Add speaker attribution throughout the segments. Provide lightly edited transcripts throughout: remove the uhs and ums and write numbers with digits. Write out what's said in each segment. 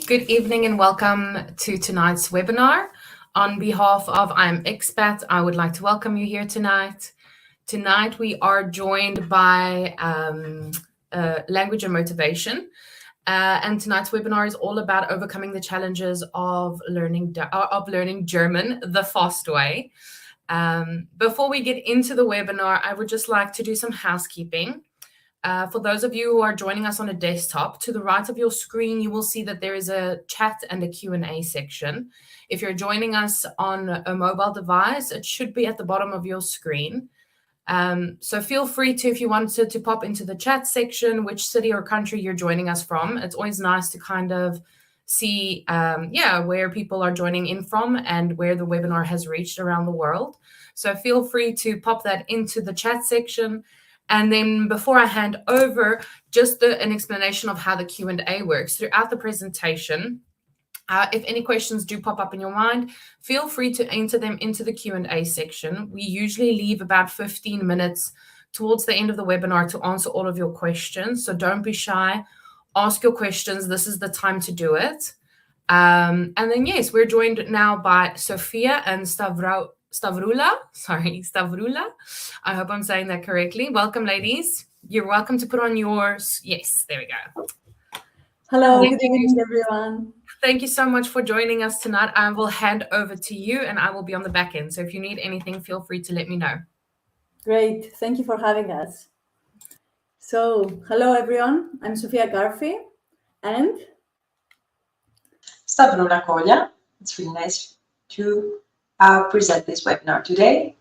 Speaker 1: Good evening and welcome to tonight's webinar. On behalf of IamExpat, I would like to welcome you here tonight. Tonight we are joined by language and motivation. And tonight's webinar is all about overcoming the challenges of learning German the fast way. Before we get into the webinar, I would just like to do some housekeeping. For those of you who are joining us on a desktop, to the right of your screen, you will see that there is a chat and a Q&A section. If you're joining us on a mobile device, it should be at the bottom of your screen. So feel free to, if you wanted to pop into the chat section, which city or country you're joining us from. It's always nice to kind of see, where people are joining in from and where the webinar has reached around the world. So feel free to pop that into the chat section. And then before I hand over, just an explanation of how the Q&A works. Throughout the presentation, if any questions do pop up in your mind, feel free to enter them into the Q&A section. We usually leave about 15 minutes towards the end of the webinar to answer all of your questions. So don't be shy. Ask your questions. This is the time to do it. And then, yes, we're joined now by Sophia and Stavrula. I hope I'm saying that correctly. Welcome, ladies. You're welcome to put on yours. Yes, there we go.
Speaker 2: Hello, good evening, everyone.
Speaker 1: Thank you so much for joining us tonight. I will hand over to you and I will be on the back end. So if you need anything, feel free to let me know.
Speaker 2: Great. Thank you for having us. So, hello, everyone. I'm Sofia Garfi and
Speaker 3: Stavrula Kolja. It's really nice to present this webinar today.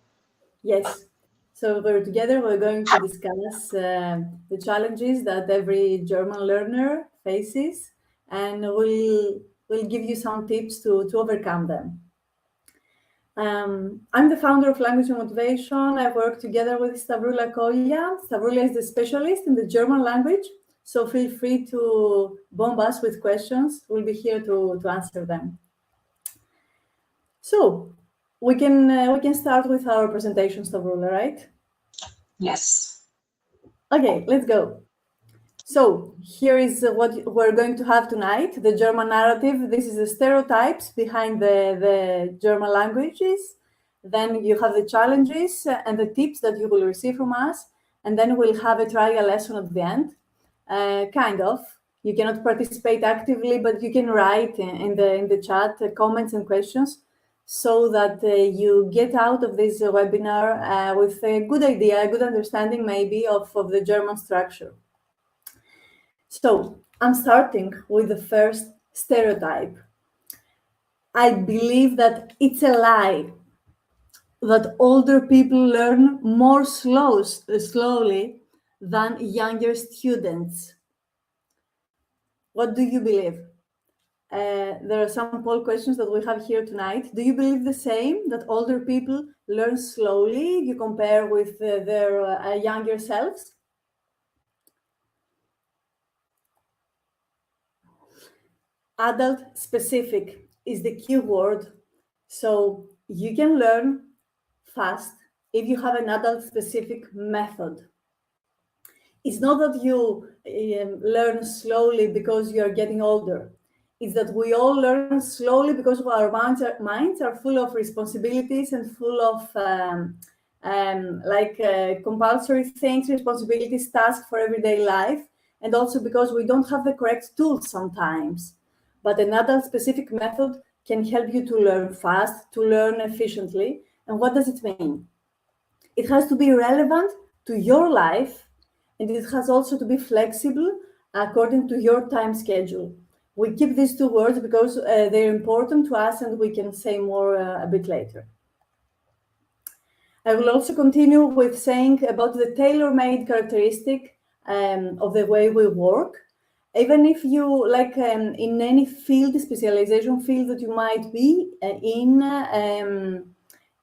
Speaker 2: Yes. So together we're going to discuss the challenges that every German learner faces, and we'll give you some tips to overcome them. I'm the founder of Language and Motivation. I work together with Stavrula Kolja. Stavrula is the specialist in the German language, so feel free to bomb us with questions. We'll be here to answer them. So we can start with our presentation, Stavrula, right?
Speaker 3: Yes.
Speaker 2: Okay, let's go. So here is what we're going to have tonight, the German narrative. This is the stereotypes behind the German languages. Then you have the challenges and the tips that you will receive from us. And then we'll have a trial lesson at the end, kind of. You cannot participate actively, but you can write in the chat comments and questions so that you get out of this webinar with a good idea, a good understanding maybe of the German structure. So I'm starting with the first stereotype. I believe that it's a lie that older people learn more slowly than younger students. What do you believe? There are some poll questions that we have here tonight. Do you believe the same, that older people learn slowly if you compare with their younger selves? Adult specific is the key word. So you can learn fast if you have an adult specific method. It's not that you learn slowly because you are getting older. It's that we all learn slowly because our minds are full of responsibilities and full of compulsory things, responsibilities, tasks for everyday life, and also because we don't have the correct tools sometimes. But another specific method can help you to learn fast, to learn efficiently. And what does it mean? It has to be relevant to your life, and it has also to be flexible according to your time schedule. We keep these two words because they're important to us, and we can say more a bit later. I will also continue with saying about the tailor-made characteristic of the way we work. Even if you, in any field, specialization field that you might be in,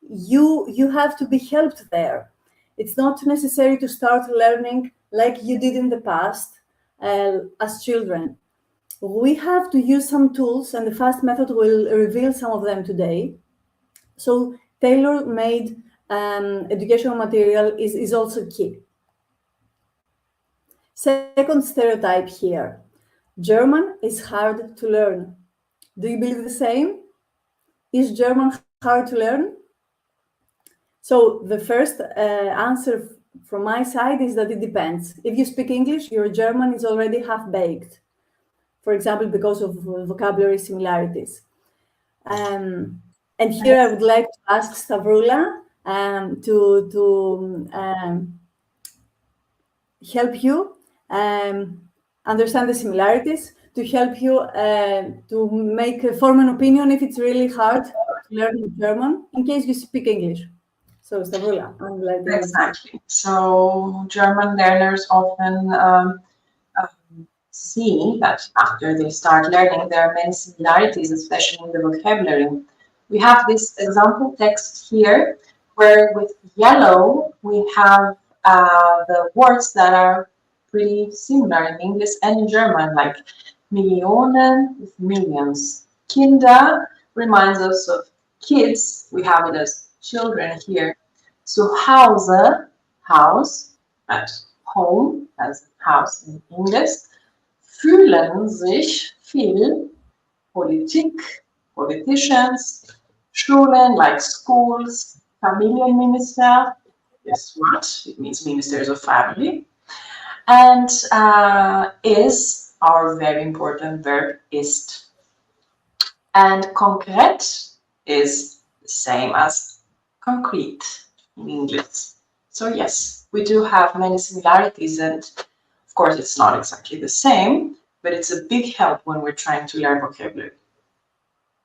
Speaker 2: you have to be helped there. It's not necessary to start learning like you did in the past as children. We have to use some tools, and the FAST method will reveal some of them today. So tailor-made educational material is also key. Second stereotype here. German is hard to learn. Do you believe the same? Is German hard to learn? So the first answer from my side is that it depends. If you speak English, your German is already half-baked, for example, because of vocabulary similarities. And here I would like to ask Stavroula to help you understand the similarities, to help you to form an opinion if it's really hard to learn German, in case you speak English. So, Stavroula, I'm letting you.
Speaker 3: Exactly. So German learners often see that after they start learning, there are many similarities, especially in the vocabulary. We have this example text here, where with yellow we have the words that are pretty similar in English and in German, like Millionen with millions. Kinder reminds us of kids. We have it as children here. So Hause, house, at home, as house in English. Fühlen sich viel, Politik, politicians, Schulen like schools, Familienminister, guess what? It means ministers of family. And is our very important verb ist. And concrete is the same as concrete in English. So yes, we do have many similarities, and of course it's not exactly the same, but it's a big help when we're trying to learn vocabulary.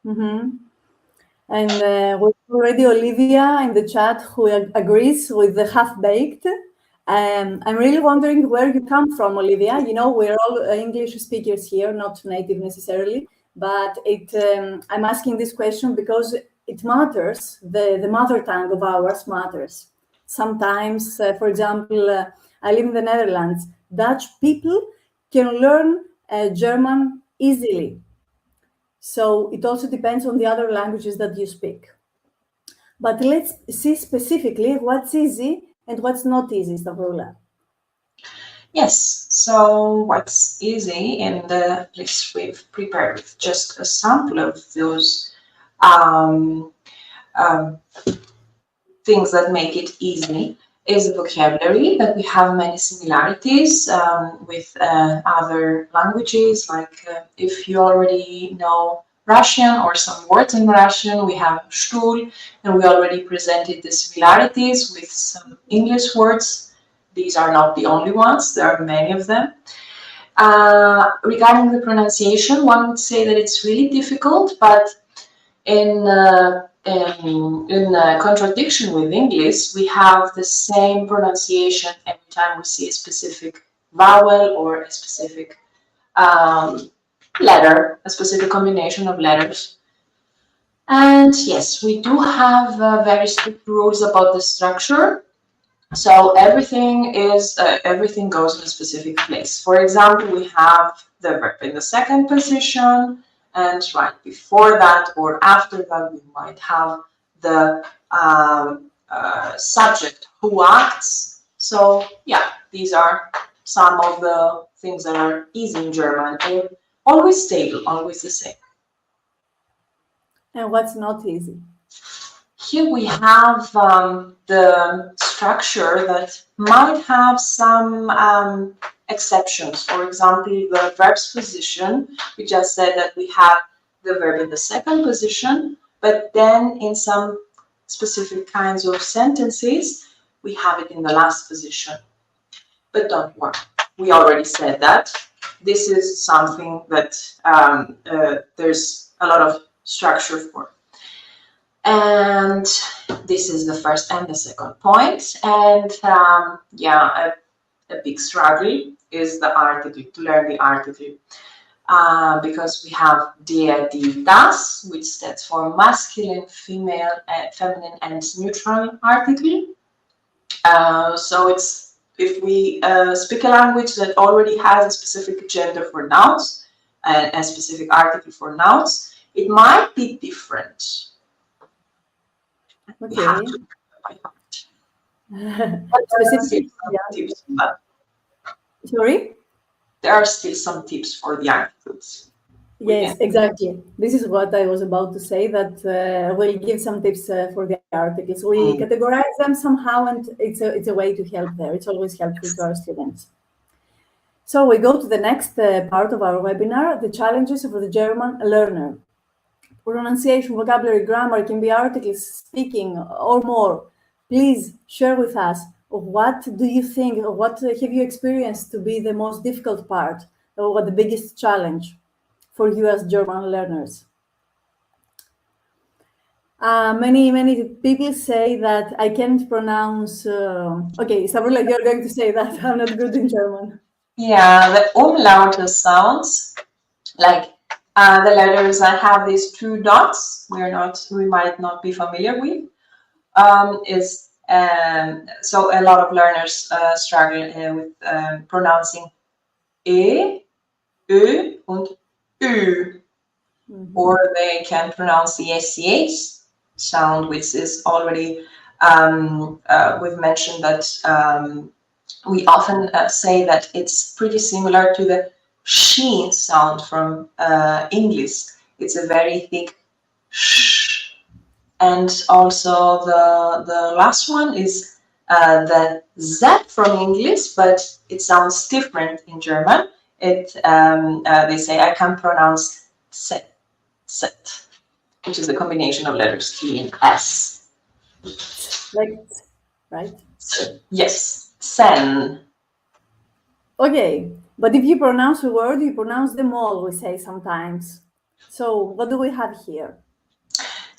Speaker 2: Mm-hmm. And we already Olivia in the chat who agrees with the half-baked. I'm really wondering where you come from, Olivia. You know, we're all English speakers here, not native necessarily, but I'm asking this question because it matters. The mother tongue of ours matters. Sometimes, for example, I live in the Netherlands. Dutch people can learn German easily. So it also depends on the other languages that you speak. But let's see specifically what's easy and what's not easy, Stavroula.
Speaker 3: Yes, so what's easy in the list we've prepared, just a sample of those things that make it easy, is the vocabulary, that we have many similarities with other languages. Like if you already know Russian or some words in Russian, we have Stuhl, and we already presented the similarities with some English words. These are not the only ones, there are many of them. Regarding the pronunciation, one would say that it's really difficult, but in contradiction with English, we have the same pronunciation every time we see a specific vowel or a specific letter, a specific combination of letters. And yes, we do have very strict rules about the structure. So everything goes in a specific place. For example, we have the verb in the second position, and right before that or after that, we might have the subject who acts. So yeah, these are some of the things that are easy in German and always stable, always the same.
Speaker 2: And what's not easy?
Speaker 3: Here we have the structure that might have some exceptions. For example, the verb's position. We just said that we have the verb in the second position, but then in some specific kinds of sentences, we have it in the last position. But don't worry, we already said that. This is something that there's a lot of structure for. And this is the first and the second point. And yeah, a big struggle is the article, to learn the article. Because we have der, die, das, which stands for masculine, female, feminine, and neutral article. So it's, if we speak a language that already has a specific gender for nouns, and a specific article for nouns, it might be different.
Speaker 2: Okay.
Speaker 3: We have to
Speaker 2: Specific.
Speaker 3: tips on that.
Speaker 2: Sorry?
Speaker 3: there are still some tips for the articles.
Speaker 2: Yes, exactly. This is what I was about to say, that we'll give some tips for the articles. We categorize them somehow, and it's a way to help there. It's always helpful to our students. So we go to the next part of our webinar, the challenges of the German learner. Pronunciation, vocabulary, grammar, can be articles, speaking, or more. Please share with us what do you think, or what have you experienced to be the most difficult part, or what the biggest challenge for you as German learners. Many people say that I can't pronounce. Okay, Sabrina, you're going to say that I'm not good in German.
Speaker 3: Yeah, the umlaut sounds like the letters that have these two dots. We might not be familiar with. So a lot of learners struggle with pronouncing e, ö, and ü. Or they can pronounce the sch sound, which is already we've mentioned that we often say that it's pretty similar to the sh sound from English. It's a very thick sh. And also the last one is the z from English, but it sounds different in German. They say I can pronounce set, which is a combination of letters T and S.
Speaker 2: Like, right?
Speaker 3: Yes, sen.
Speaker 2: Okay, but if you pronounce a word, you pronounce them all, we say sometimes. So what do we have here?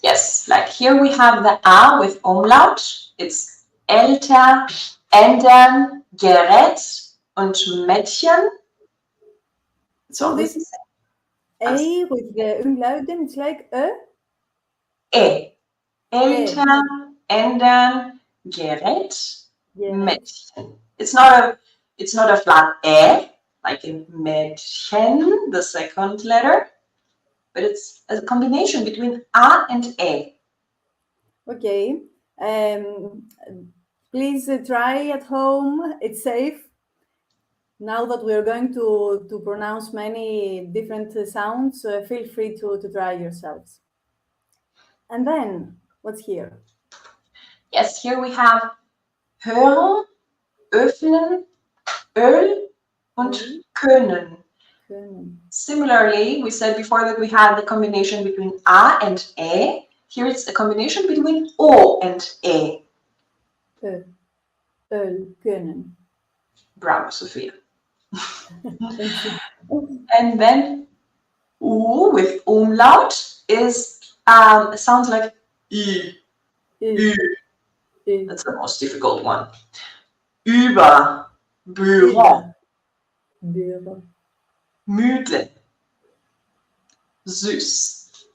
Speaker 3: Yes, like here we have the A with umlaut. It's älter, ändern, Gerät und Mädchen.
Speaker 2: So this is A with the umlaut, then it's like a?
Speaker 3: E. Älter, ändern, Gerät, Mädchen. It's not a flat E, like in Mädchen, the second letter, but it's a combination between A and E.
Speaker 2: Okay. Please try at home. It's safe. Now that we're going to pronounce many different sounds, feel free to try yourselves. And then, what's here?
Speaker 3: Yes, here we have hören, öffnen, öl und können. Similarly, we said before that we had the combination between A and E. Here it's a combination between O and E.
Speaker 2: Öl, können.
Speaker 3: Bravo, Sophia. And then U with umlaut sounds like Ü. Ü. That's the most difficult one. Über, Büro.
Speaker 2: Büro.
Speaker 3: Müde. Süß.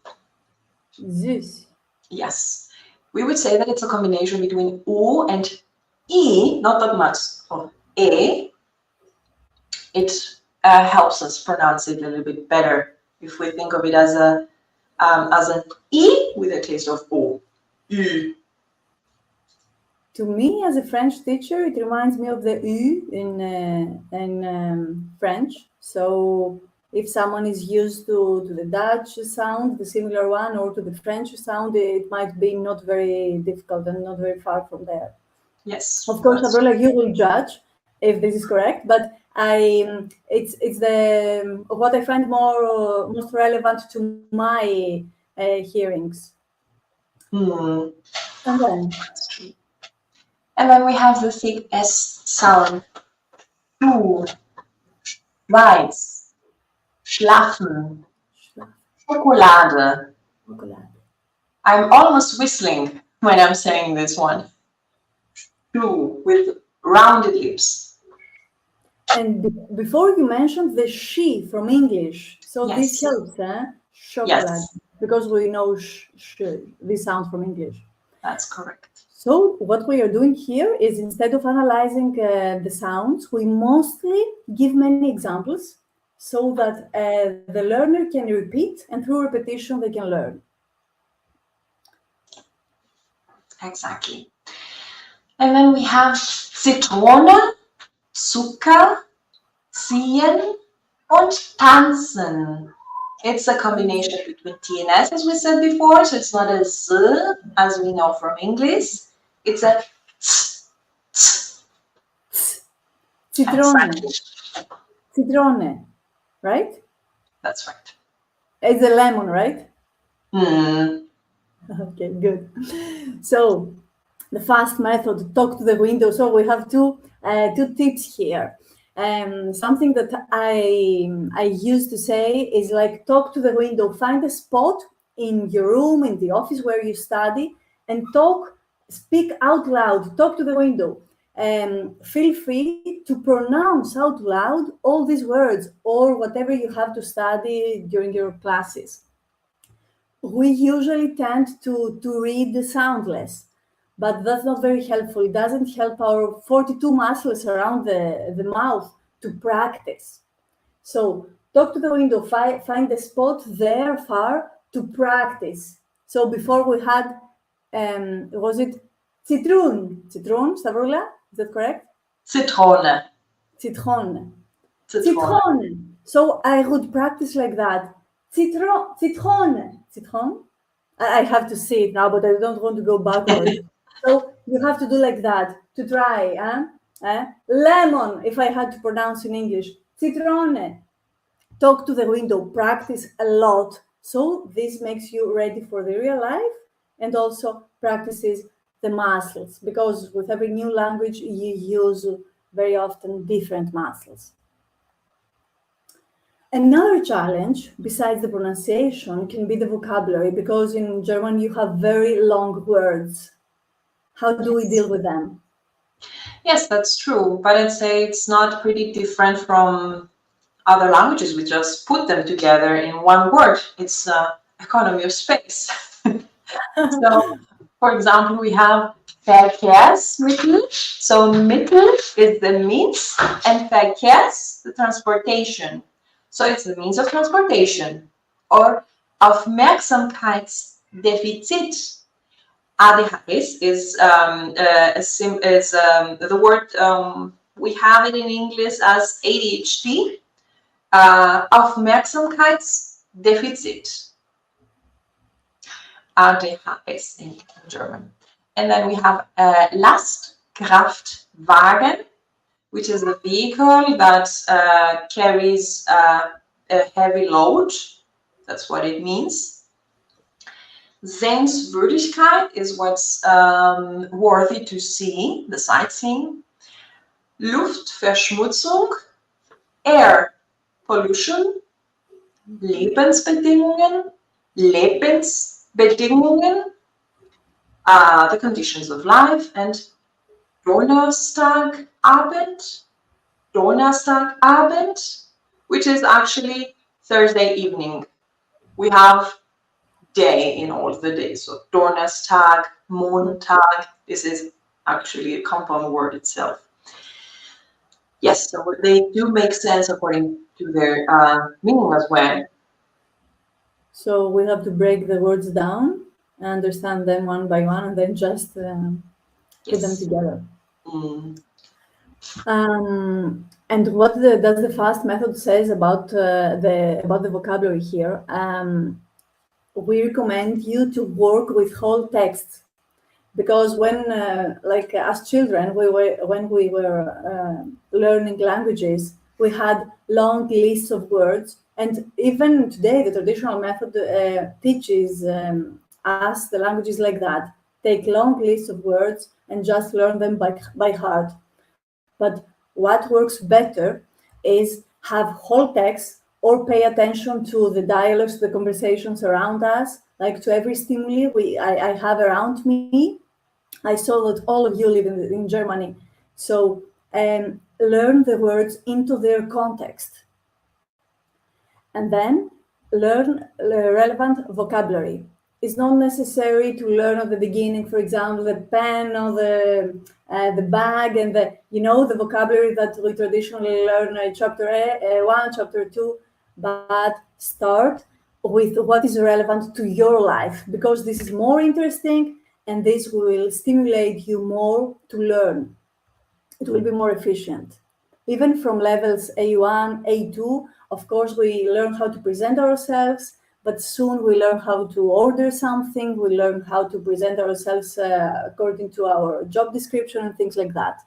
Speaker 2: Süß.
Speaker 3: Yes. We would say that it's a combination between U and E, not that much of E. It helps us pronounce it a little bit better if we think of it as an E with a taste of O. U.
Speaker 2: To me, as a French teacher, it reminds me of the U in French. So if someone is used to the Dutch sound, the similar one, or to the French sound, it might be not very difficult and not very far from there.
Speaker 3: Yes.
Speaker 2: Of course, Gabriela, you will judge if this is correct, but it's the what I find most relevant to my hearings.
Speaker 3: And then we have the thick S sound. Du, Weiß, schlafen, Schokolade. I'm almost whistling when I'm saying this one. Du, with rounded lips.
Speaker 2: And before you mentioned the she from English, so
Speaker 3: Yes.
Speaker 2: this helps, chocolate,
Speaker 3: yes.
Speaker 2: Because we know this sound from English.
Speaker 3: That's correct.
Speaker 2: So what we are doing here is, instead of analyzing the sounds, we mostly give many examples so that the learner can repeat, and through repetition they can learn.
Speaker 3: Exactly. And then we have Zitrone, Zucker, ziehen und tanzen. It's a combination between T and S, as we said before, so it's not a Z as we know from English. It's a T.
Speaker 2: Citrone.
Speaker 3: Exactly.
Speaker 2: Citrone, right?
Speaker 3: That's right.
Speaker 2: It's a lemon, right?
Speaker 3: Mm.
Speaker 2: Okay, good. So the FAST method, talk to the window. So we have two tips here. Something that I used to say is like talk to the window. Find a spot in your room, in the office where you study, and speak out loud. Talk to the window. Feel free to pronounce out loud all these words or whatever you have to study during your classes. We usually tend to read soundless, but that's not very helpful. It doesn't help our 42 muscles around the mouth to practice. So talk to the window, find a spot there far to practice. So before we had, was it citron? Citron, Stavroula? Is that correct?
Speaker 3: Zitrone.
Speaker 2: Citron.
Speaker 3: Zitrone.
Speaker 2: Citron. So I would practice like that. Citron. Citron. I have to say it now, but I don't want to go backwards. So you have to do like that to try. Lemon, if I had to pronounce in English. Citrone. Talk to the window. Practice a lot. So this makes you ready for the real life and also practices the muscles, because with every new language you use very often different muscles. Another challenge, besides the pronunciation, can be the vocabulary, because in German you have very long words. How do we deal with them?
Speaker 3: Yes, that's true. But I'd say it's not pretty different from other languages. We just put them together in one word. It's economy of space. So, for example, we have Verkehrsmittel. So Mittel is the means and Verkehrs, the transportation. So it's the means of transportation. Or Aufmerksamkeitsdefizit. ADHD is the word we have it in English as ADHD. Aufmerksamkeitsdefizit. ADHS in German. And then we have Lastkraftwagen, which is a vehicle that carries a heavy load. That's what it means. Sehenswürdigkeit is what's worthy to see, the sightseeing. Luftverschmutzung, air pollution. Lebensbedingungen, Lebensbedingungen, the conditions of life, and Donnerstagabend, which is actually Thursday evening. We have day in all the days, so Donnerstag, Montag, this is actually a compound word itself. Yes, so they do make sense according to their meaning as well.
Speaker 2: So we have to break the words down, understand them one by one, and then just put them together.
Speaker 3: Mm.
Speaker 2: And what does the FAST method says about the vocabulary here? We recommend you to work with whole texts, because when, like as children, when we were learning languages, we had long lists of words, and even today the traditional method teaches us the languages like that. Take long lists of words and just learn them by heart. But what works better is have whole text, or pay attention to the dialogues, the conversations around us, like to every stimuli I have around me. I saw that all of you live in Germany. So learn the words into their context. And then learn relevant vocabulary. It's not necessary to learn at the beginning, for example, the pen or the bag and the vocabulary that we traditionally learn in chapter 1, chapter 2, but start with what is relevant to your life, because this is more interesting and this will stimulate you more to learn. It will be more efficient. Even from levels A1, A2, of course, we learn how to present ourselves, but soon we learn how to order something, we learn how to present ourselves according to our job description and things like that.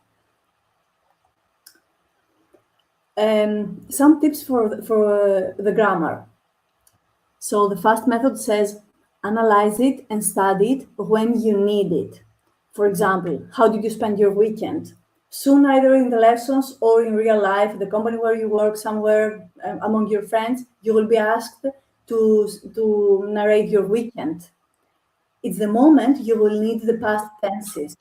Speaker 2: Some tips for the grammar. So the FAST method says, analyze it and study it when you need it. For example, how did you spend your weekend? Soon, either in the lessons or in real life, the company where you work somewhere among your friends, you will be asked to narrate your weekend. It's the moment you will need the past tenses.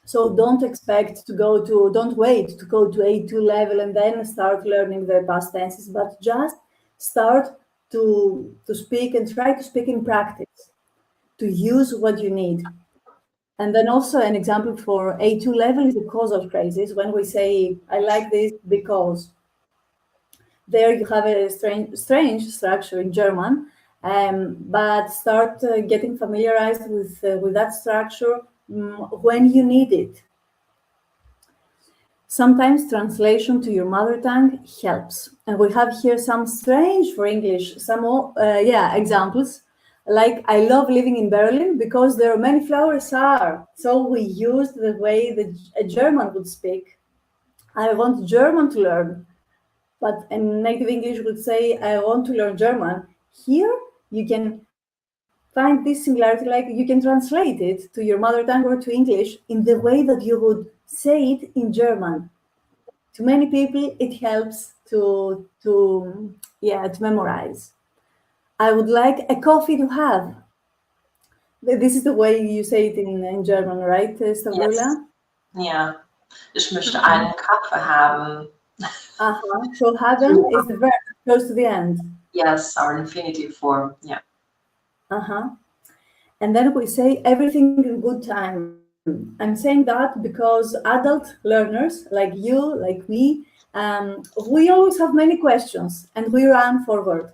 Speaker 2: So don't wait to go to A2 level and then start learning the past tenses, but just start to speak and try to speak in practice, to use what you need. And then also an example for A2 level is the causal phrases, when we say, I like this because. There you have a strange structure in German, but start getting familiarized with that structure when you need it. Sometimes translation to your mother tongue helps. And we have here some strange for English, examples. Like, I love living in Berlin because there are many flowers are. So we used the way that a German would speak. I want German to learn. But a native English would say, I want to learn German. Here, you can find this similarity, like you can translate it to your mother tongue or to English in the way that you would say it in German. To many people, it helps to memorize. I would like a coffee to have. This is the way you say it in German, right, Stavrola?
Speaker 3: Yes. Yeah. Ich möchte einen Kaffee haben.
Speaker 2: So haben is the verb close to the end.
Speaker 3: Yes, our infinitive form. Yeah.
Speaker 2: And then we say everything in good time. I'm saying that because adult learners like you, like me, we always have many questions and we run forward.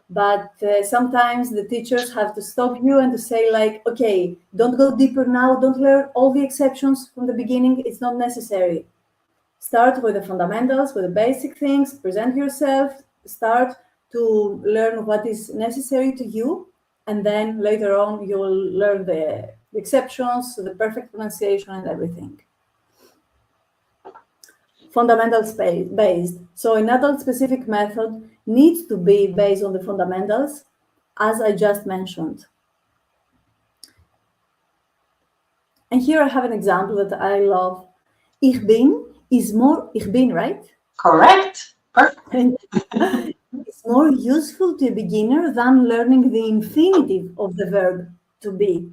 Speaker 2: But sometimes the teachers have to stop you and to say, like, okay, don't go deeper now. Don't learn all the exceptions from the beginning. It's not necessary. Start with the fundamentals, with the basic things, present yourself, start to learn what is necessary to you. And then later on, you will learn the exceptions, the perfect pronunciation and everything. Fundamentals based. So an adult-specific method needs to be based on the fundamentals, as I just mentioned. And here I have an example that I love. Ich bin is more, ich bin, right?
Speaker 3: Correct. Perfect.
Speaker 2: It's more useful to a beginner than learning the infinitive of the verb to be.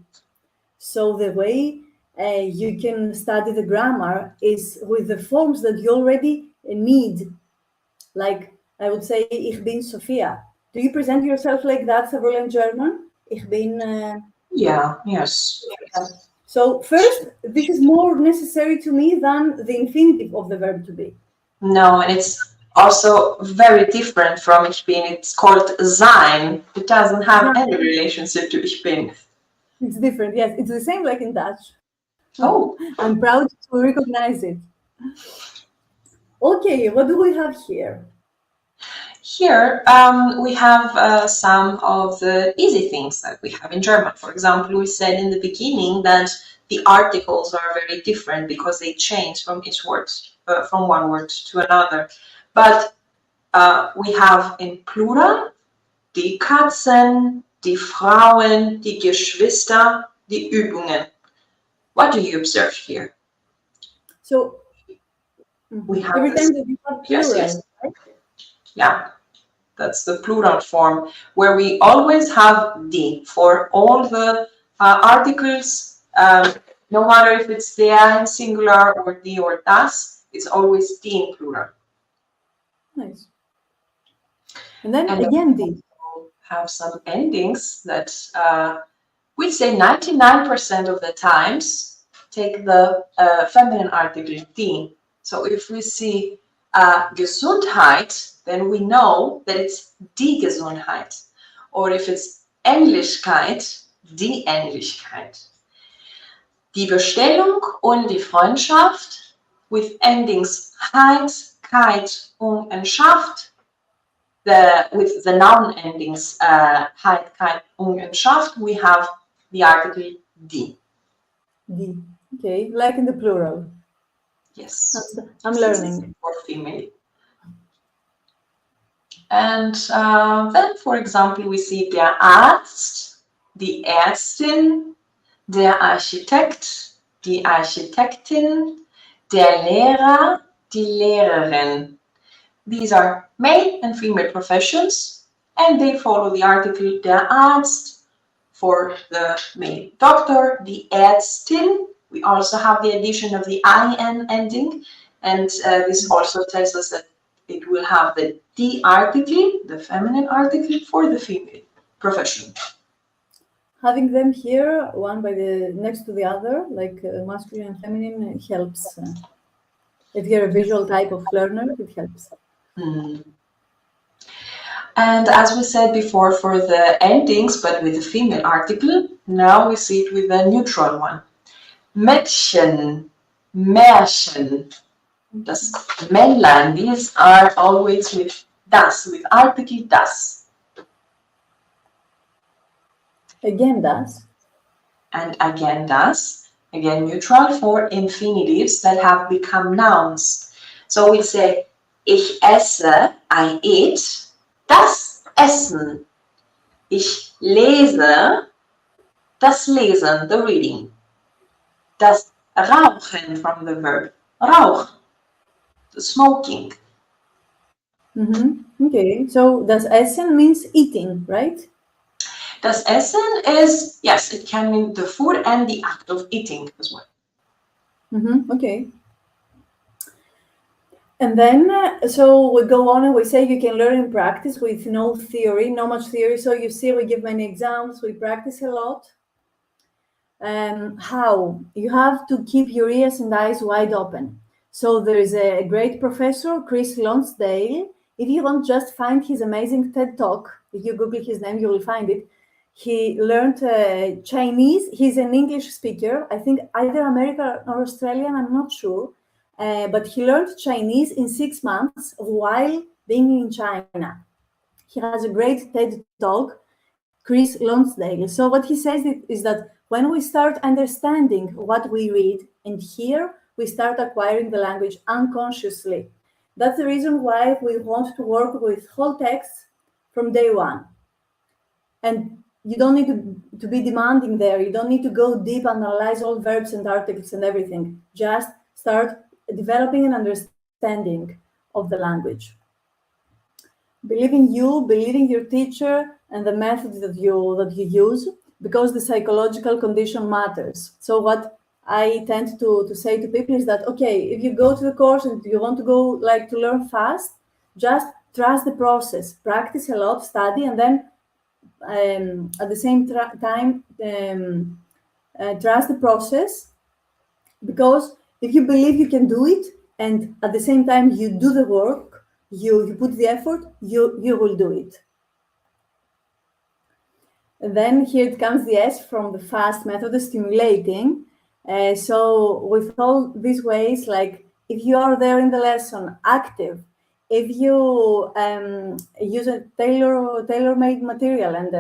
Speaker 2: So the way you can study the grammar is with the forms that you already need. Like, I would say, ich bin Sophia. Do you present yourself like that, several in German? Ich bin...
Speaker 3: Yes.
Speaker 2: So first, this is more necessary to me than the infinitive of the verb to be.
Speaker 3: No, and it's also very different from ich bin. It's called sein. It doesn't have any relationship to ich bin.
Speaker 2: It's different, yes. It's the same like in Dutch.
Speaker 3: Oh.
Speaker 2: I'm proud to recognize it. Okay, what do we have here?
Speaker 3: Here we have some of the easy things that we have in German. For example, we said in the beginning that the articles are very different because they change from each word, from one word to another. But we have in plural die Katzen, die Frauen, die Geschwister, die Übungen. What do you observe here?
Speaker 2: So
Speaker 3: we have
Speaker 2: every time that you have plural,
Speaker 3: yes.
Speaker 2: Right?
Speaker 3: Yeah, that's the plural form, where we always have die for all the articles, no matter if it's der in singular or die or das, it's always die in plural.
Speaker 2: Nice. And then again, die.
Speaker 3: Have some endings that we say 99% of the times take the feminine article die. So if we see Gesundheit, then we know that it's die Gesundheit. Or if it's Ähnlichkeit, die Ähnlichkeit. Die Bestellung und die Freundschaft, with endings heit, keit, and schaft. With the noun endings heit, keit, and schaft, we have the article die.
Speaker 2: Die. Okay, like in the plural.
Speaker 3: Yes.
Speaker 2: I'm learning.
Speaker 3: For female. And then, for example, we see der Arzt, die Ärztin, der Architekt, die Architektin, der Lehrer, die Lehrerin. These are male and female professions, and they follow the article der Arzt for the male doctor, die Ärztin. We also have the addition of the IN ending, and this also tells us that it will have the die article, the feminine article, for the female profession.
Speaker 2: Having them here, one by the next to the other, like masculine and feminine, helps. If you're a visual type of learner, it helps.
Speaker 3: And as we said before, for the endings, but with the female article, now we see it with the neutral one. Mädchen, Märchen, das Männlein, these are always with das, with article das.
Speaker 2: Again, das.
Speaker 3: And again das, again neutral for infinitives that have become nouns. So we say, ich esse, I eat, das Essen. Ich lese, das Lesen, the reading. Das Rauchen from the verb Rauch, the smoking.
Speaker 2: Okay, so das Essen means eating, right?
Speaker 3: Das Essen is, yes, it can mean the food and the act of eating as well.
Speaker 2: Okay. And then, so we go on and we say you can learn in practice with no theory, no much theory. So you see, we give many examples, we practice a lot. How? You have to keep your ears and eyes wide open. So there is a great professor, Chris Lonsdale. If you want, just find his amazing TED Talk. If you Google his name, you will find it. He learned Chinese. He's an English speaker. I think either American or Australian, I'm not sure. But he learned Chinese in 6 months while being in China. He has a great TED Talk, Chris Lonsdale. So what he says is that when we start understanding what we read and hear, we start acquiring the language unconsciously. That's the reason why we want to work with whole texts from day one. And you don't need to be demanding there. You don't need to go deep, analyze all verbs and articles and everything. Just start developing an understanding of the language. Believe in you, believe in your teacher and the methods that you use, because the psychological condition matters. So what I tend to say to people is that, okay, if you go to the course and you want to go like to learn fast, just trust the process, practice a lot, study, and then at the same time trust the process, because if you believe you can do it and at the same time you do the work, you put the effort, you will do it. And then here it comes the S from the FAST method, the stimulating. So with all these ways, like if you are there in the lesson, active, if you use a tailor-made material and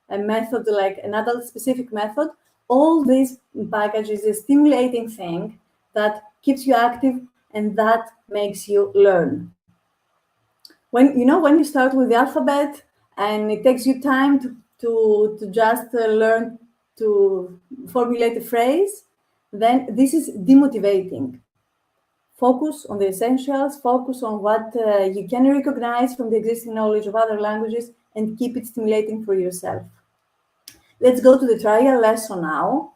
Speaker 2: a method like an adult-specific method, all this package is a stimulating thing that keeps you active and that makes you learn. When you start with the alphabet and it takes you time to just learn to formulate a phrase, then this is demotivating. Focus on the essentials, focus on what you can recognize from the existing knowledge of other languages and keep it stimulating for yourself. Let's go to the trial lesson now,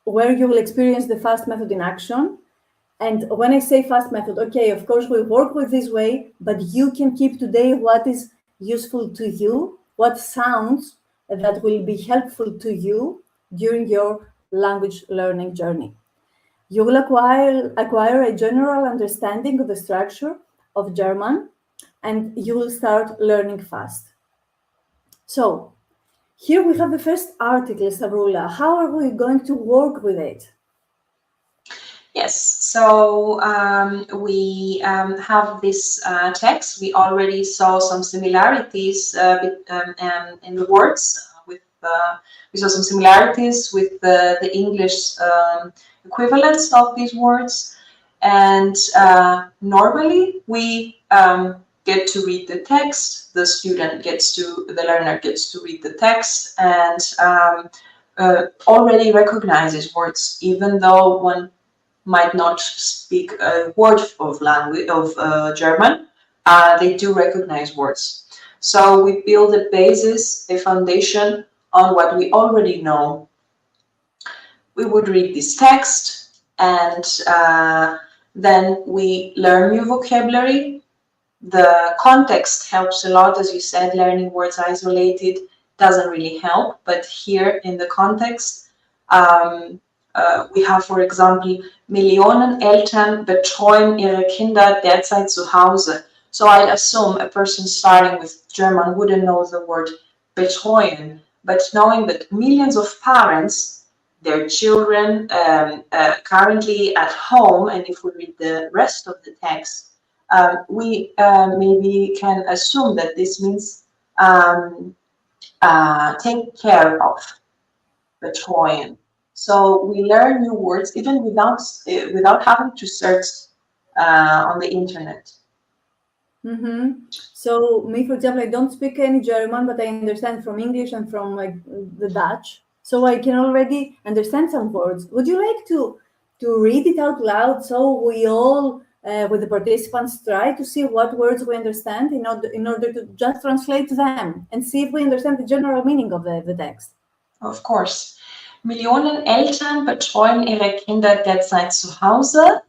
Speaker 2: where you will experience the FAST method in action. And when I say FAST method, okay, of course, we work with this way, but you can keep today what is useful to you, what sounds that will be helpful to you during your language learning journey. You will acquire a general understanding of the structure of German, and you will start learning fast. So here we have the first article, Sabrula. How are we going to work with it?
Speaker 3: Yes, so we have this text. We already saw some similarities in the words. We saw some similarities with the English equivalents of these words. And normally we get to read the text. The learner gets to read the text and already recognizes words, even though one might not speak a word of language of German, they do recognize words. So we build a basis, a foundation on what we already know. We would read this text and then we learn new vocabulary. The context helps a lot, as you said, learning words isolated doesn't really help, but here in the context, we have, for example, Millionen Eltern betreuen ihre Kinder derzeit zu Hause. So I'd assume a person starting with German wouldn't know the word betreuen, but knowing that millions of parents, their children currently at home, and if we read the rest of the text, we maybe can assume that this means take care of, betreuen. So we learn new words even without having to search on the internet.
Speaker 2: So me, for example, I don't speak any German, but I understand from English and from like the Dutch. So I can already understand some words. Would you like to read it out loud so we all, with the participants, try to see what words we understand in order to just translate them and see if we understand the general meaning of the text?
Speaker 3: Of course. Millionen Eltern betreuen ihre Kinder derzeit zu Hause.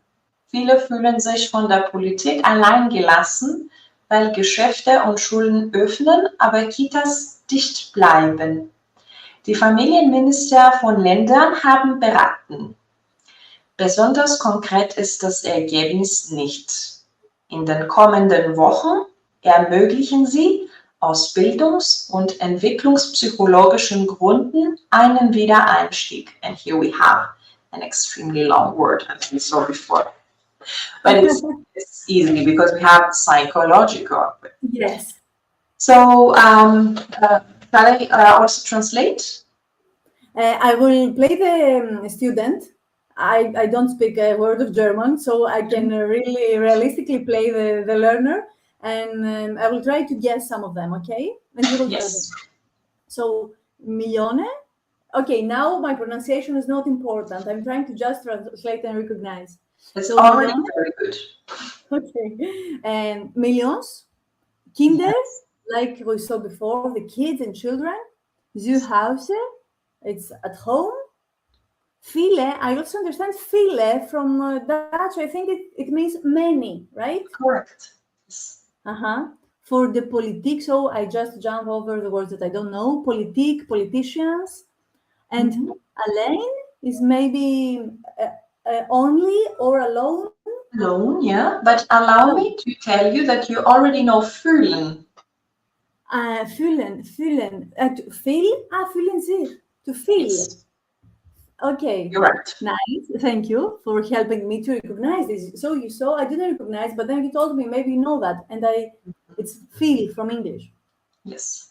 Speaker 3: Viele fühlen sich von der Politik allein gelassen, weil Geschäfte und Schulen öffnen, aber Kitas dicht bleiben. Die Familienminister von Ländern haben beraten. Besonders konkret ist das Ergebnis nicht. In den kommenden Wochen ermöglichen sie aus bildungs- und entwicklungspsychologischen Gründen einen Wiedereinstieg. And here we have an extremely long word, as we saw before. But it's easy because we have psychological.
Speaker 2: Yes.
Speaker 3: So, shall I also translate?
Speaker 2: I will play the student. I don't speak a word of German, so I can really realistically play the learner, and I will try to guess some of them, okay? And you will tell me. So, Milione. Okay, now my pronunciation is not important. I'm trying to just translate and recognize.
Speaker 3: It's
Speaker 2: so,
Speaker 3: already
Speaker 2: Milione,
Speaker 3: very good.
Speaker 2: Okay. And millions, Kinder, like we saw before, the kids and children. Zu Hause, it's at home. Viele, I also understand viele from Dutch. I think it means many, right?
Speaker 3: Correct.
Speaker 2: For the politique, so I just jump over the words that I don't know. Politique, politicians. And alleen is maybe only or alone.
Speaker 3: Alone, yeah. But allow me to tell you that you already know fühlen.
Speaker 2: Fühlen. To feel? Fühlen sich. To feel.
Speaker 3: Yes.
Speaker 2: Okay.
Speaker 3: You're right.
Speaker 2: Nice. Thank you for helping me to recognize this. So you saw, I didn't recognize, but then you told me maybe you know that. And it's feel from English.
Speaker 3: Yes.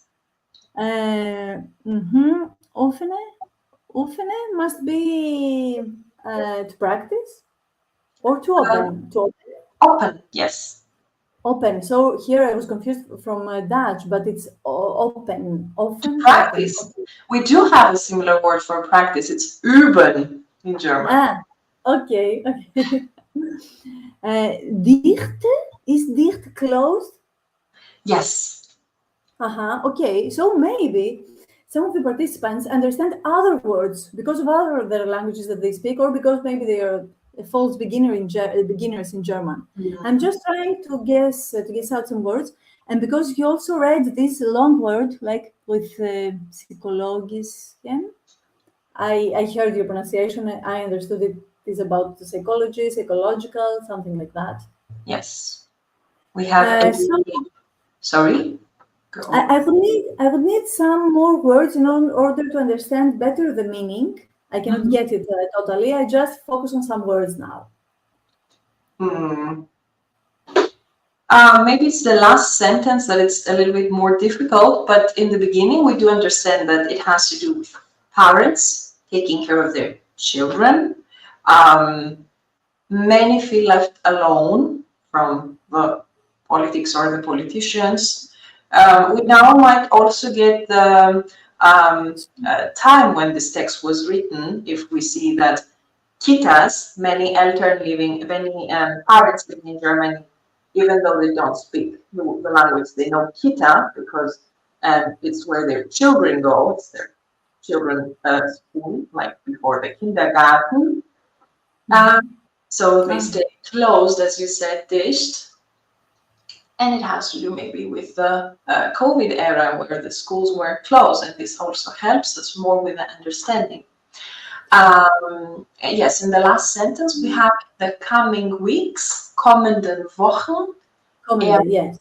Speaker 2: Offene must be to practice or to open.
Speaker 3: Open, yes.
Speaker 2: Open. So here I was confused from Dutch, but it's open. Often.
Speaker 3: Practice.
Speaker 2: Open.
Speaker 3: We do have a similar word for practice. It's üben in German.
Speaker 2: Okay. Dicht is dicht closed.
Speaker 3: Yes.
Speaker 2: Okay. So maybe some of the participants understand other words because of other languages that they speak, or because maybe they are false beginners in German. I'm just trying to guess out some words, and because you also read this long word like with psychologisken, I heard your pronunciation. I understood it is about the psychology, psychological, something like that.
Speaker 3: Yes, we have. Sorry.
Speaker 2: I would need some more words in order to understand better the meaning. I cannot get it totally. I just focus on some words now.
Speaker 3: Maybe it's the last sentence that it's a little bit more difficult, but in the beginning we do understand that it has to do with parents taking care of their children. Many feel left alone from the politics or the politicians. We now might also get the time when this text was written, if we see that Kitas, many parents living in Germany, even though they don't speak the language, they know Kita because it's where their children go. It's their children's school, like before the kindergarten. So they stay closed, as you said, dicht. And it has to do maybe with the COVID era where the schools were closed, and this also helps us more with the understanding. Yes, in the last sentence we have the coming weeks, kommenden Wochen.
Speaker 2: Yes.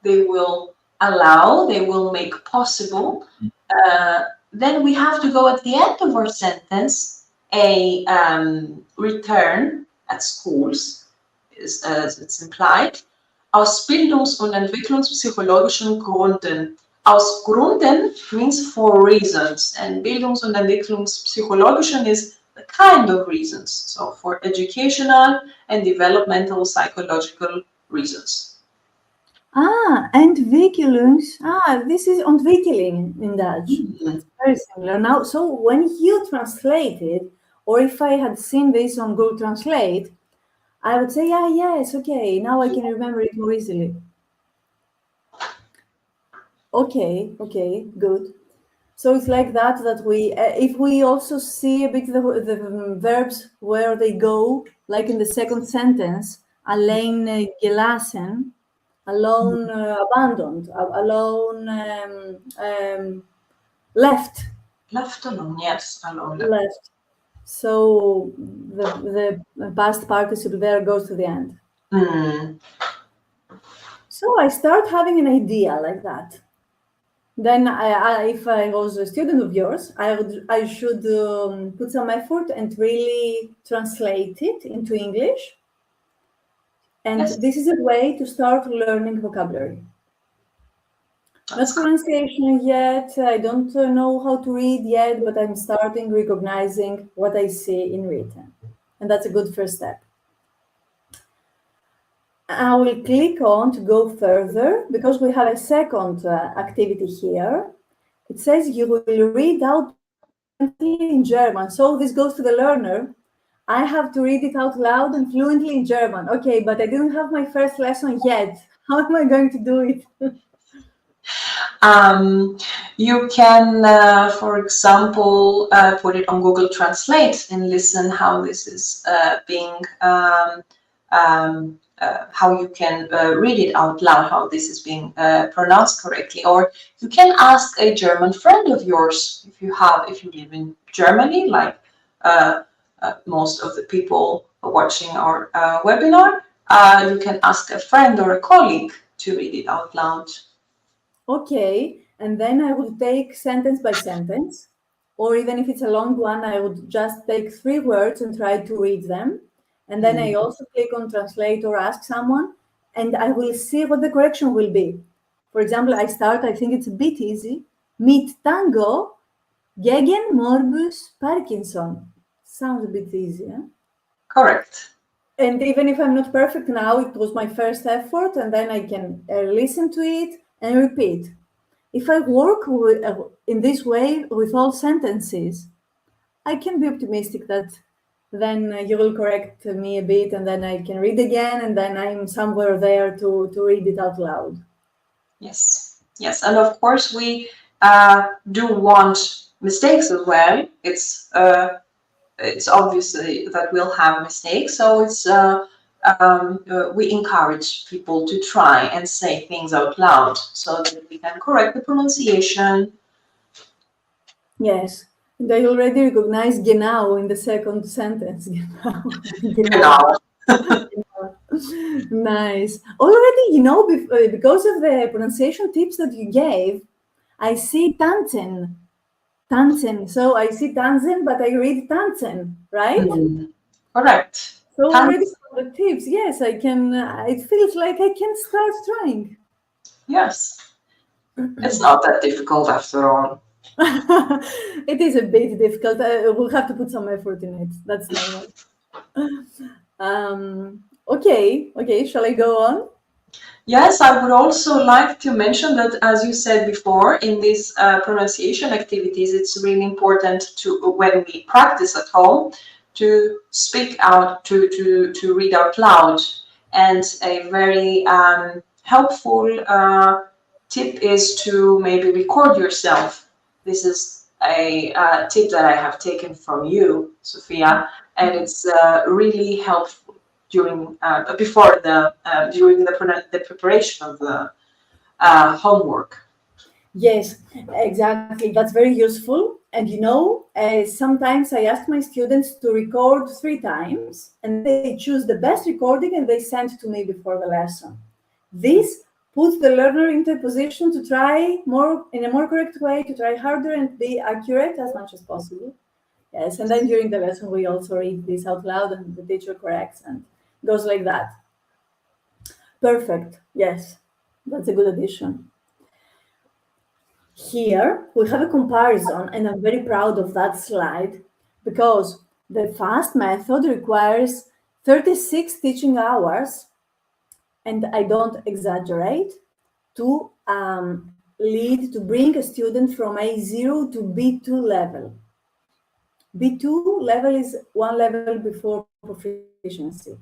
Speaker 3: They will allow, they will make possible. Then we have to go at the end of our sentence, a return at schools, as it's implied, aus Bildungs- und Entwicklungspsychologischen Gründen. Aus Gründen means for reasons, and Bildungs- und Entwicklungspsychologischen is the kind of reasons, so for educational and developmental psychological reasons.
Speaker 2: Entwicklungs. This is Entwickeling in Dutch. It's very similar. Now, so when you translate it, or if I had seen this on Google Translate, I would say, yes, okay, now I can remember it more easily. Okay, good. So it's like that we, if we also see a bit the verbs where they go, like in the second sentence, alleen gelassen, alone abandoned, alone left.
Speaker 3: Left alone, yes, alone.
Speaker 2: Left. So the past participle there goes to the end. So I start having an idea like that. Then if I was a student of yours, I should put some effort and really translate it into English. And this is a way to start learning vocabulary. Not pronunciation yet. I don't know how to read yet, but I'm starting recognizing what I see in written. And that's a good first step. I will click on to go further because we have a second activity here. It says you will read out in German. So this goes to the learner. I have to read it out loud and fluently in German. Okay, but I didn't have my first lesson yet. How am I going to do it?
Speaker 3: You can, for example, put it on Google Translate and listen how this is being, how you can read it out loud, how this is being pronounced correctly. Or you can ask a German friend of yours, if you live in Germany, like most of the people watching our webinar, you can ask a friend or a colleague to read it out loud.
Speaker 2: Okay, and then I would take sentence by sentence, or even if it's a long one, I would just take 3 words and try to read them. And then I also click on translate or ask someone, and I will see what the correction will be. For example, I think it's a bit easy. Mit tango gegen morbus Parkinson. Sounds a bit easy, huh?
Speaker 3: Correct.
Speaker 2: And even if I'm not perfect now, it was my first effort, and then I can listen to it and repeat. If I work in this way with all sentences, I can be optimistic that then you will correct me a bit, and then I can read again, and then I'm somewhere there to read it out loud.
Speaker 3: Yes, and of course we do want mistakes as well. It's obviously that we'll have mistakes, so it's we encourage people to try and say things out loud so that we can correct the pronunciation.
Speaker 2: Yes, and I already recognize genau in the second sentence.
Speaker 3: Genau.
Speaker 2: Nice. Already, because of the pronunciation tips that you gave, I see tanzen. Tanzen. So I see Tanzen, but I read Tanzen, right?
Speaker 3: Correct.
Speaker 2: So already
Speaker 3: Tons.
Speaker 2: from the tips, yes, I can. It feels like I can start trying.
Speaker 3: Yes. It's not that difficult after all.
Speaker 2: It is a bit difficult. We'll have to put some effort in it. That's normal. Okay. Shall I go on?
Speaker 3: Yes, I would also like to mention that, as you said before, in these pronunciation activities, it's really important to, when we practice at home, to speak out, to read out loud. And a very helpful tip is to maybe record yourself. This is a tip that I have taken from you, Sophia, and it's really helpful during before the during the preparation of the homework.
Speaker 2: Yes, exactly. That's very useful. And sometimes I ask my students to record 3 times, and then they choose the best recording and they send to me before the lesson. This puts the learner into a position to try more in a more correct way, to try harder and be accurate as much as possible. Yes, and then during the lesson we also read this out loud and the teacher corrects and goes like that. Perfect. Yes, that's a good addition. Here we have a comparison, and I'm very proud of that slide because the FAST method requires 36 teaching hours, and I don't exaggerate, to bring a student from A0 to B2 level. B2 level is one level before proficiency.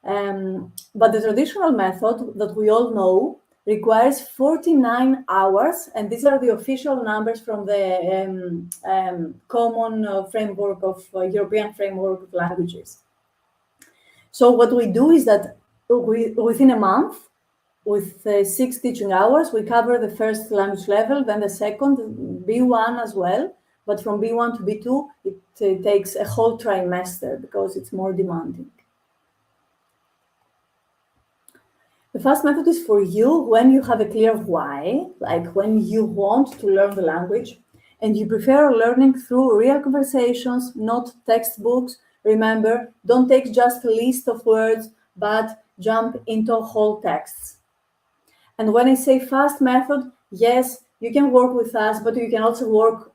Speaker 2: But the traditional method that we all know requires 49 hours, and these are the official numbers from the common framework of European framework of languages. So what we do is that within a month, with 6 teaching hours, we cover the first language level, then the second, B1 as well. But from B1 to B2, it takes a whole trimester because it's more demanding. The FAST method is for you when you have a clear why, like when you want to learn the language, and you prefer learning through real conversations, not textbooks. Remember, don't take just a list of words, but jump into whole texts. And when I say FAST method, yes, you can work with us, but you can also work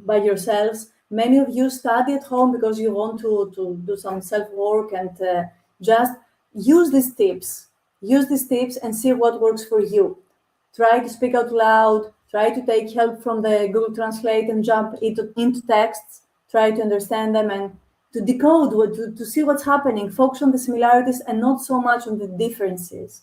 Speaker 2: by yourselves. Many of you study at home because you want to do some self-work and just use these tips. Use these tips and see what works for you. Try to speak out loud. Try to take help from the Google Translate and jump into texts. Try to understand them and to decode, to see what's happening. Focus on the similarities and not so much on the differences.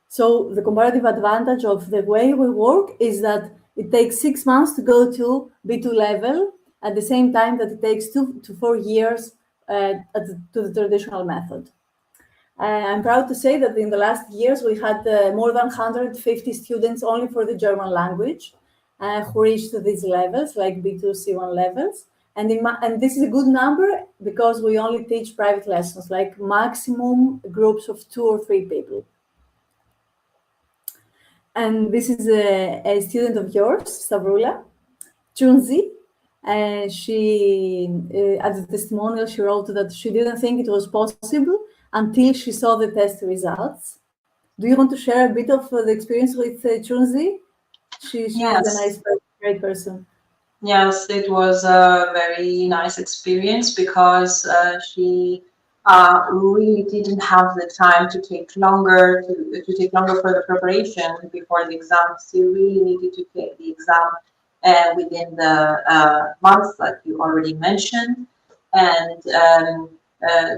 Speaker 2: So the comparative advantage of the way we work is that it takes 6 months to go to B2 level at the same time that it takes 2 to 4 years to the traditional method. I'm proud to say that in the last years, we had more than 150 students only for the German language who reached these levels, like B2, C1 levels. And this is a good number because we only teach private lessons, like maximum groups of 2 or 3 people. And this is a student of yours, Stavrula, Chunzi. She, at the testimonial, she wrote that she didn't think it was possible until she saw the test results. Do you want to share a bit of the experience with Chunzi? She's
Speaker 3: Yes.
Speaker 2: a nice, great person.
Speaker 3: Yes, it was a very nice experience because she really didn't have the time to take longer for the preparation before the exam. She really needed to take the exam within the months that you already mentioned, and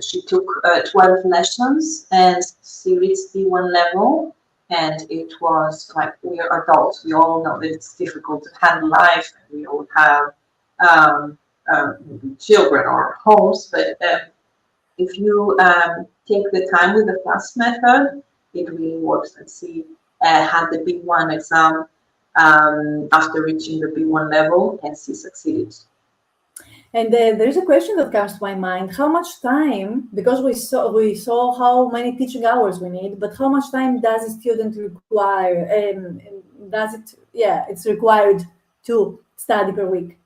Speaker 3: she took 12 lessons and she reached B1 level. And it was like, we are adults, we all know that it's difficult to handle life, and we all have children or homes, but if you take the time with the FAST method, it really works. And she had the B1 exam after reaching the B1 level, and she succeeded.
Speaker 2: And there's a question that comes to my mind: how much time? Because we saw how many teaching hours we need, but how much time does a student require? Does it? Yeah, it's required to study per week.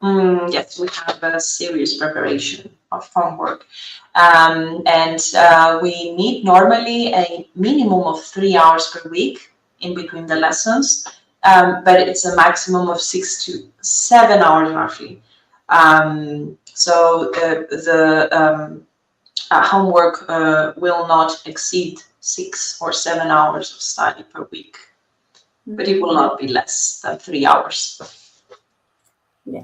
Speaker 3: Yes, we have a serious preparation of homework, and we need normally a minimum of 3 hours per week in between the lessons, but it's a maximum of 6 to 7 hours roughly. So the homework will not exceed 6 or 7 hours of study per week, but it will not be less than 3 hours.
Speaker 2: Yeah.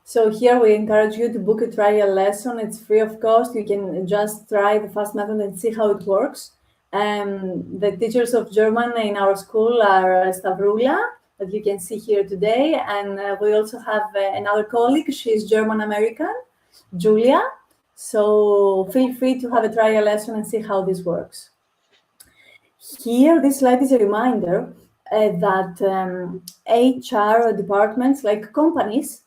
Speaker 2: So here we encourage you to book a trial lesson. It's free of cost. You can just try the FAST method and see how it works. The teachers of German in our school are Stavroula, that you can see here today. And we also have another colleague. She's German American, Julia. So feel free to have a trial lesson and see how this works. Here, this slide is a reminder that HR departments, like companies,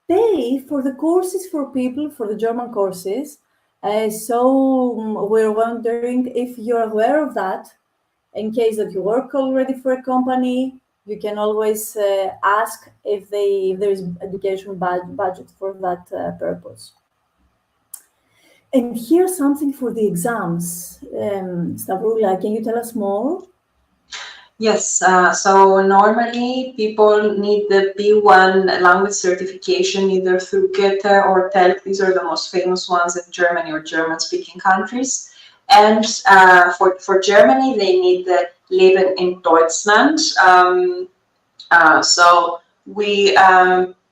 Speaker 2: pay for the courses for people, for the German courses. So we're wondering if you're aware of that. In case that you work already for a company, you can always ask if there's education budget for that purpose. And here's something for the exams. Stavroula, can you tell us more?
Speaker 3: Yes, so normally people need the B1 language certification either through Goethe or TELC. These are the most famous ones in Germany or German-speaking countries. And for Germany, they need the Leben in Deutschland. So we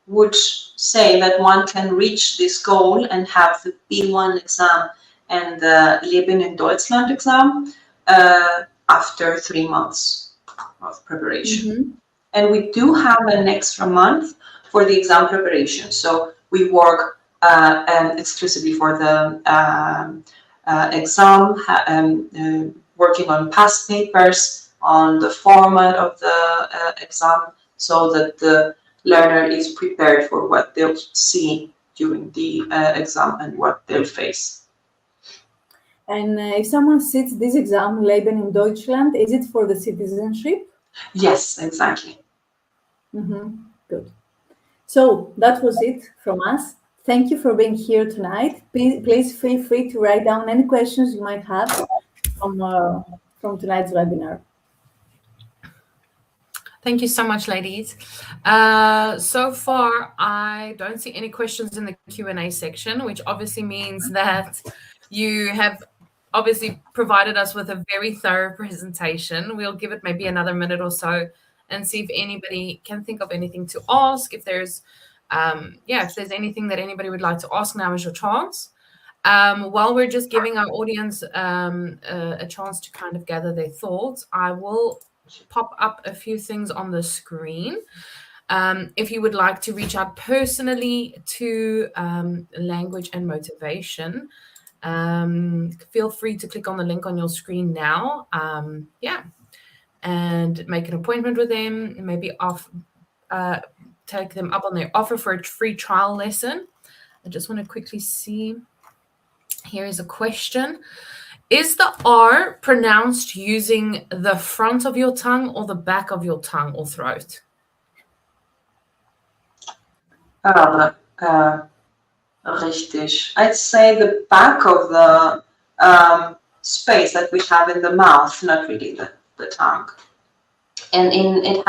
Speaker 3: would say that one can reach this goal and have the B1 exam and the Leben in Deutschland exam after 3 months of preparation. And we do have an extra month for the exam preparation. So we work exclusively for the exam, working on past papers, on the format of the exam, so that the learner is prepared for what they'll see during the exam and what they'll face.
Speaker 2: And if someone sits this exam, Leben in Deutschland, is it for the citizenship?
Speaker 3: Yes, exactly.
Speaker 2: Good. So that was it from us. Thank you for being here tonight. Please feel free to write down any questions you might have from tonight's webinar.
Speaker 1: Thank you so much, ladies. So far, I don't see any questions in the Q&A section, which obviously means that you have obviously provided us with a very thorough presentation. We'll give it maybe another minute or so and see if anybody can think of anything to ask. If there's, if there's anything that anybody would like to ask, now is your chance. While we're just giving our audience a chance to kind of gather their thoughts, I will pop up a few things on the screen. If you would like to reach out personally to Language and Motivation, feel free to click on the link on your screen now. And make an appointment with them, and maybe take them up on their offer for a free trial lesson. I just want to quickly see. Here is a question. Is the R pronounced using the front of your tongue or the back of your tongue or throat?
Speaker 3: Richtig. I'd say the back of the space that we have in the mouth, not really the tongue. And it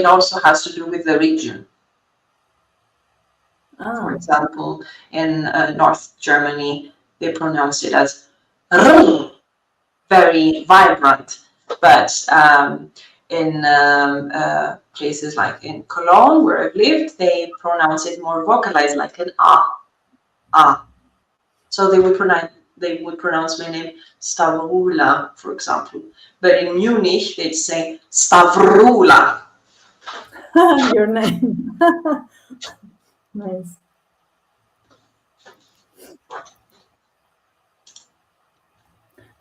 Speaker 3: also has to do with the region. For example, in North Germany, they pronounce it as R, very vibrant. But in places like in Cologne, where I've lived, they pronounce it more vocalized, like an ah. So they would pronounce my name Stavroula, for example. But in Munich, they'd say Stavroula.
Speaker 2: Your name. Nice.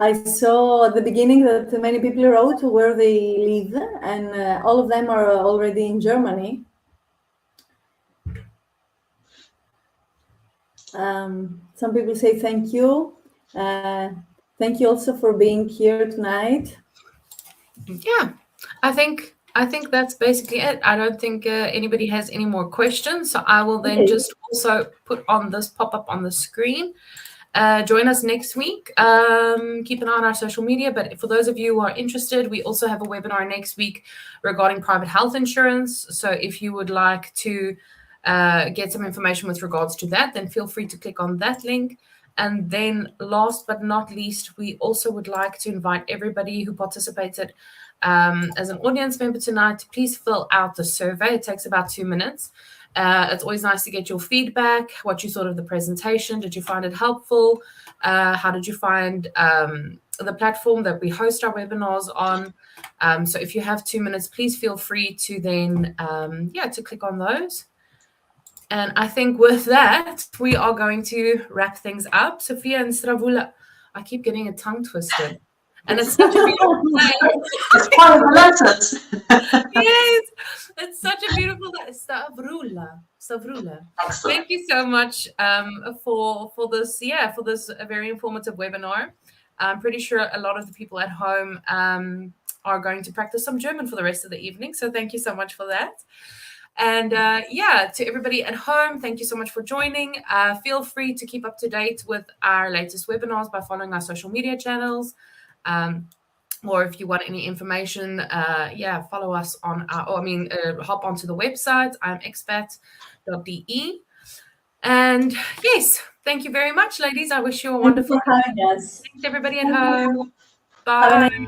Speaker 2: I saw at the beginning that many people wrote where they live, and all of them are already in Germany. Some people say thank you. Thank you also for being here tonight.
Speaker 1: Yeah, I think that's basically it. I don't think anybody has any more questions, so I will then just also put on this pop-up on the screen. Join us next week. Keep an eye on our social media, but for those of you who are interested, we also have a webinar next week regarding private health insurance. So if you would like to get some information with regards to that, then feel free to click on that link. And then last but not least, we also would like to invite everybody who participated as an audience member tonight to please fill out the survey. It takes about 2 minutes. It's always nice to get your feedback, what you thought of the presentation. Did you find it helpful? How did you find the platform that we host our webinars on? So if you have 2 minutes, please feel free to then, to click on those. And I think with that, we are going to wrap things up. Sophia and Stravula, I keep getting a tongue twisted. And it's such a beautiful name.
Speaker 3: It's part of the letters.
Speaker 1: Yes, it's such a beautiful Stavrula.
Speaker 3: Excellent.
Speaker 1: Thank you so much for this. Yeah, for this very informative webinar. I'm pretty sure a lot of the people at home are going to practice some German for the rest of the evening. So thank you so much for that. And to everybody at home, thank you so much for joining. Feel free to keep up to date with our latest webinars by following our social media channels. Or if you want any information, follow us on hop onto the website, IamExpat.de. And yes, thank you very much, ladies. I wish you a wonderful
Speaker 2: Thank you for having us.
Speaker 1: Thanks, everybody at home. Bye.
Speaker 2: Have a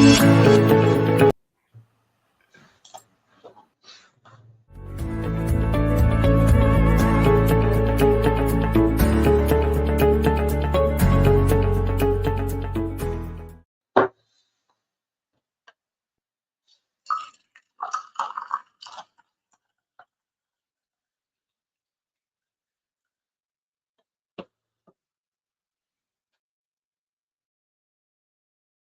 Speaker 2: nice